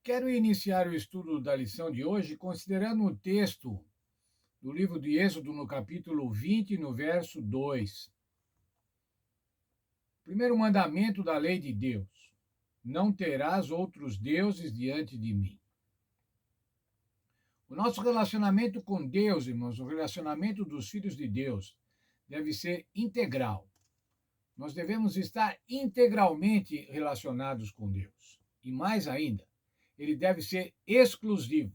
Quero iniciar o estudo da lição de hoje considerando o texto do livro de Êxodo, no capítulo 20, no verso 2. Primeiro mandamento da lei de Deus: não terás outros deuses diante de mim. O nosso relacionamento com Deus, irmãos, o relacionamento dos filhos de Deus, deve ser integral. Nós devemos estar integralmente relacionados com Deus. E mais ainda, ele deve ser exclusivo.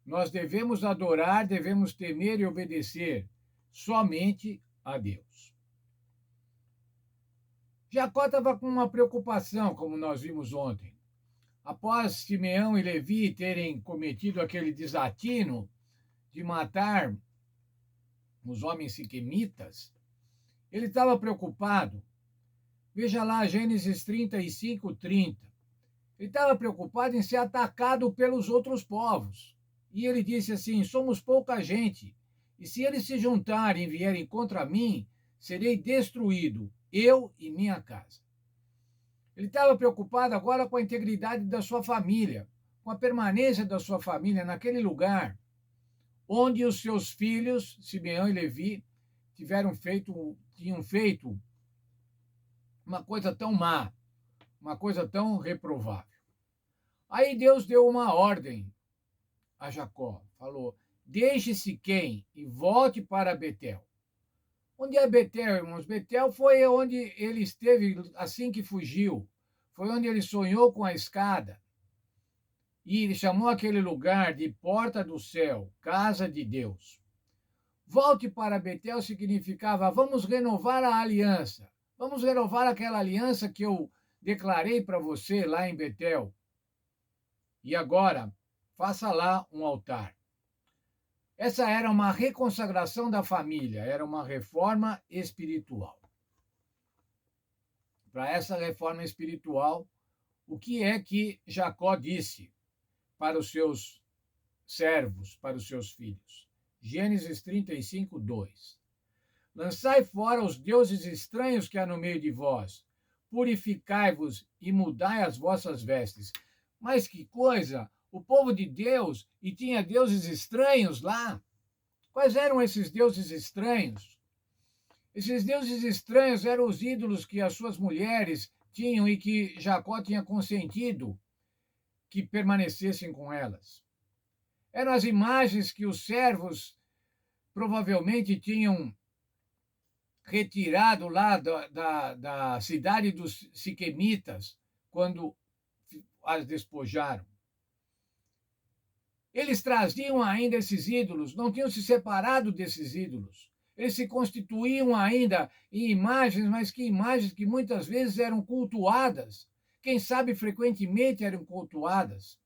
Nós devemos adorar, devemos temer e obedecer somente a Deus. Jacó estava com uma preocupação, como nós vimos ontem. Após Simeão e Levi terem cometido aquele desatino de matar os homens siquemitas, ele estava preocupado. Veja lá, Gênesis 35, 30. Ele estava preocupado em ser atacado pelos outros povos. E ele disse assim: somos pouca gente, e se eles se juntarem e vierem contra mim, serei destruído, eu e minha casa. Ele estava preocupado agora com a integridade da sua família, com a permanência da sua família naquele lugar onde os seus filhos, Simeão e Levi, tinham feito uma coisa tão má, uma coisa tão reprovável. Aí Deus deu uma ordem a Jacó, falou: deixe Siquém e volte para Betel. Onde é Betel, irmãos? Betel foi onde ele esteve assim que fugiu. Foi onde ele sonhou com a escada. E ele chamou aquele lugar de Porta do Céu, Casa de Deus. Volte para Betel significava: vamos renovar a aliança. Vamos renovar aquela aliança que eu declarei para você lá em Betel. E agora, faça lá um altar. Essa era uma reconsagração da família, era uma reforma espiritual. Para essa reforma espiritual, o que é que Jacó disse para os seus servos, para os seus filhos? Gênesis 35, 2. Lançai fora os deuses estranhos que há no meio de vós, purificai-vos e mudai as vossas vestes. Mas que coisa! O povo de Deus, e tinha deuses estranhos lá. Quais eram esses deuses estranhos? Esses deuses estranhos eram os ídolos que as suas mulheres tinham e que Jacó tinha consentido que permanecessem com elas. Eram as imagens que os servos provavelmente tinham retirado lá da cidade dos siquemitas, quando as despojaram. Eles traziam ainda esses ídolos, não tinham se separado desses ídolos. Eles se constituíam ainda em imagens, mas que imagens que muitas vezes eram cultuadas. Quem sabe frequentemente eram cultuadas.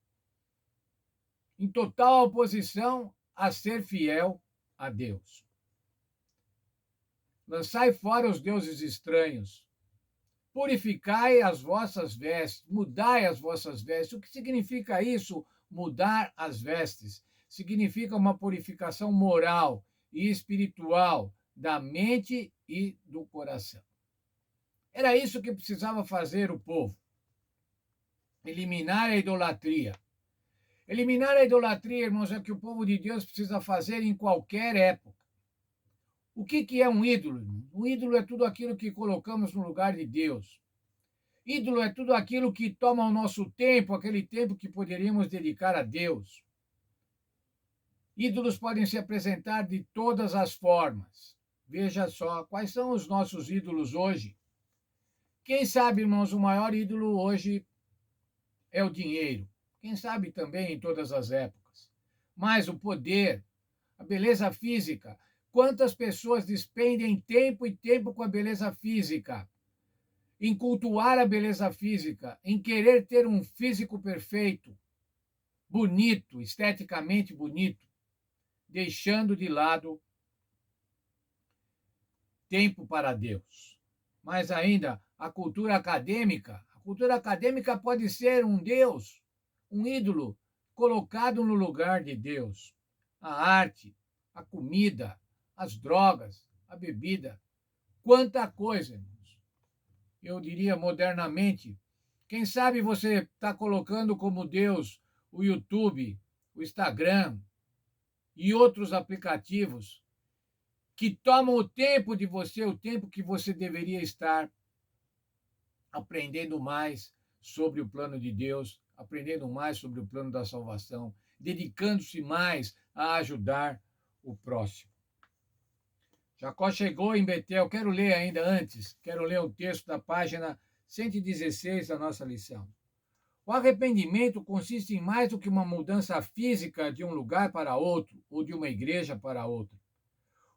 Em total oposição a ser fiel a Deus. Lançai fora os deuses estranhos. Purificai as vossas vestes, mudai as vossas vestes. O que significa isso? Mudar as vestes. Significa uma purificação moral e espiritual da mente e do coração. Era isso que precisava fazer o povo. Eliminar a idolatria. Eliminar a idolatria, irmãos, é o que o povo de Deus precisa fazer em qualquer época. O que é um ídolo? Um ídolo é tudo aquilo que colocamos no lugar de Deus. Ídolo é tudo aquilo que toma o nosso tempo, aquele tempo que poderíamos dedicar a Deus. Ídolos podem se apresentar de todas as formas. Veja só, quais são os nossos ídolos hoje? Quem sabe, irmãos, o maior ídolo hoje é o dinheiro. Quem sabe também em todas as épocas. Mas o poder, a beleza física. Quantas pessoas despendem tempo e tempo com a beleza física? Em cultuar a beleza física, em querer ter um físico perfeito, bonito, esteticamente bonito, deixando de lado tempo para Deus. Mas ainda a cultura acadêmica pode ser um Deus, um ídolo colocado no lugar de Deus. A arte, a comida, as drogas, a bebida, quanta coisa, irmãos. Eu diria modernamente, quem sabe você está colocando como Deus o YouTube, o Instagram e outros aplicativos que tomam o tempo de você, o tempo que você deveria estar aprendendo mais sobre o plano de Deus, aprendendo mais sobre o plano da salvação, dedicando-se mais a ajudar o próximo. Jacó chegou em Betel, quero ler ainda antes, quero ler o texto da página 116 da nossa lição. O arrependimento consiste em mais do que uma mudança física de um lugar para outro ou de uma igreja para outra.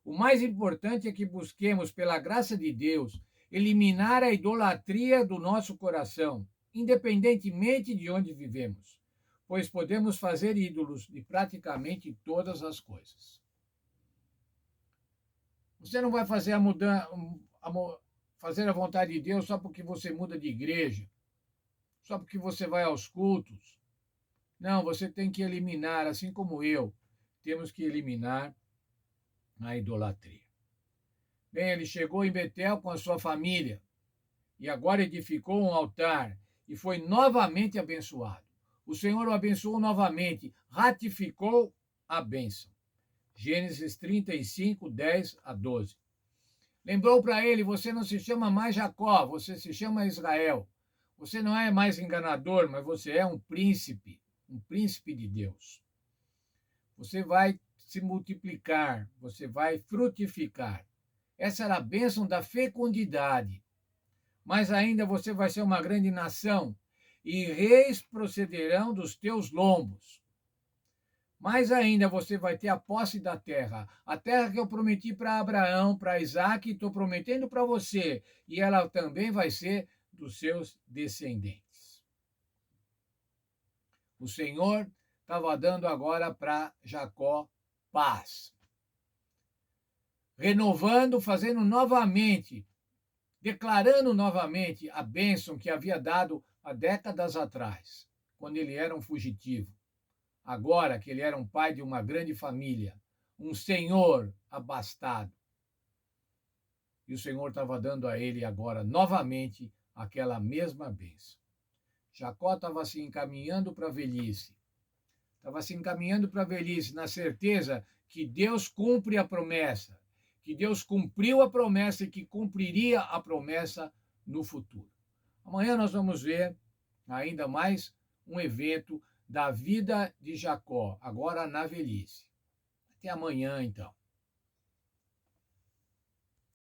O mais importante é que busquemos, pela graça de Deus, eliminar a idolatria do nosso coração, independentemente de onde vivemos, pois podemos fazer ídolos de praticamente todas as coisas. Você não vai fazer fazer a vontade de Deus só porque você muda de igreja, só porque você vai aos cultos. Não, você tem que eliminar, assim como eu, temos que eliminar a idolatria. Bem, ele chegou em Betel com a sua família e agora edificou um altar e foi novamente abençoado. O Senhor o abençoou novamente, ratificou a bênção. Gênesis 35, 10 a 12. Lembrou para ele: você não se chama mais Jacó, você se chama Israel. Você não é mais enganador, mas você é um príncipe de Deus. Você vai se multiplicar, você vai frutificar. Essa era a bênção da fecundidade. Mas ainda você vai ser uma grande nação, e reis procederão dos teus lombos. Mais ainda você vai ter a posse da terra, a terra que eu prometi para Abraão, para Isaac, e estou prometendo para você, e ela também vai ser dos seus descendentes. O Senhor estava dando agora para Jacó paz, renovando, fazendo novamente, declarando novamente a bênção que havia dado há décadas atrás, quando ele era um fugitivo. Agora que ele era um pai de uma grande família, um senhor abastado. E o Senhor estava dando a ele agora novamente aquela mesma bênção. Jacó estava se encaminhando para a velhice. Estava se encaminhando para a velhice na certeza que Deus cumpre a promessa, que Deus cumpriu a promessa e que cumpriria a promessa no futuro. Amanhã nós vamos ver ainda mais um evento da vida de Jacó, agora na velhice. Até amanhã, então.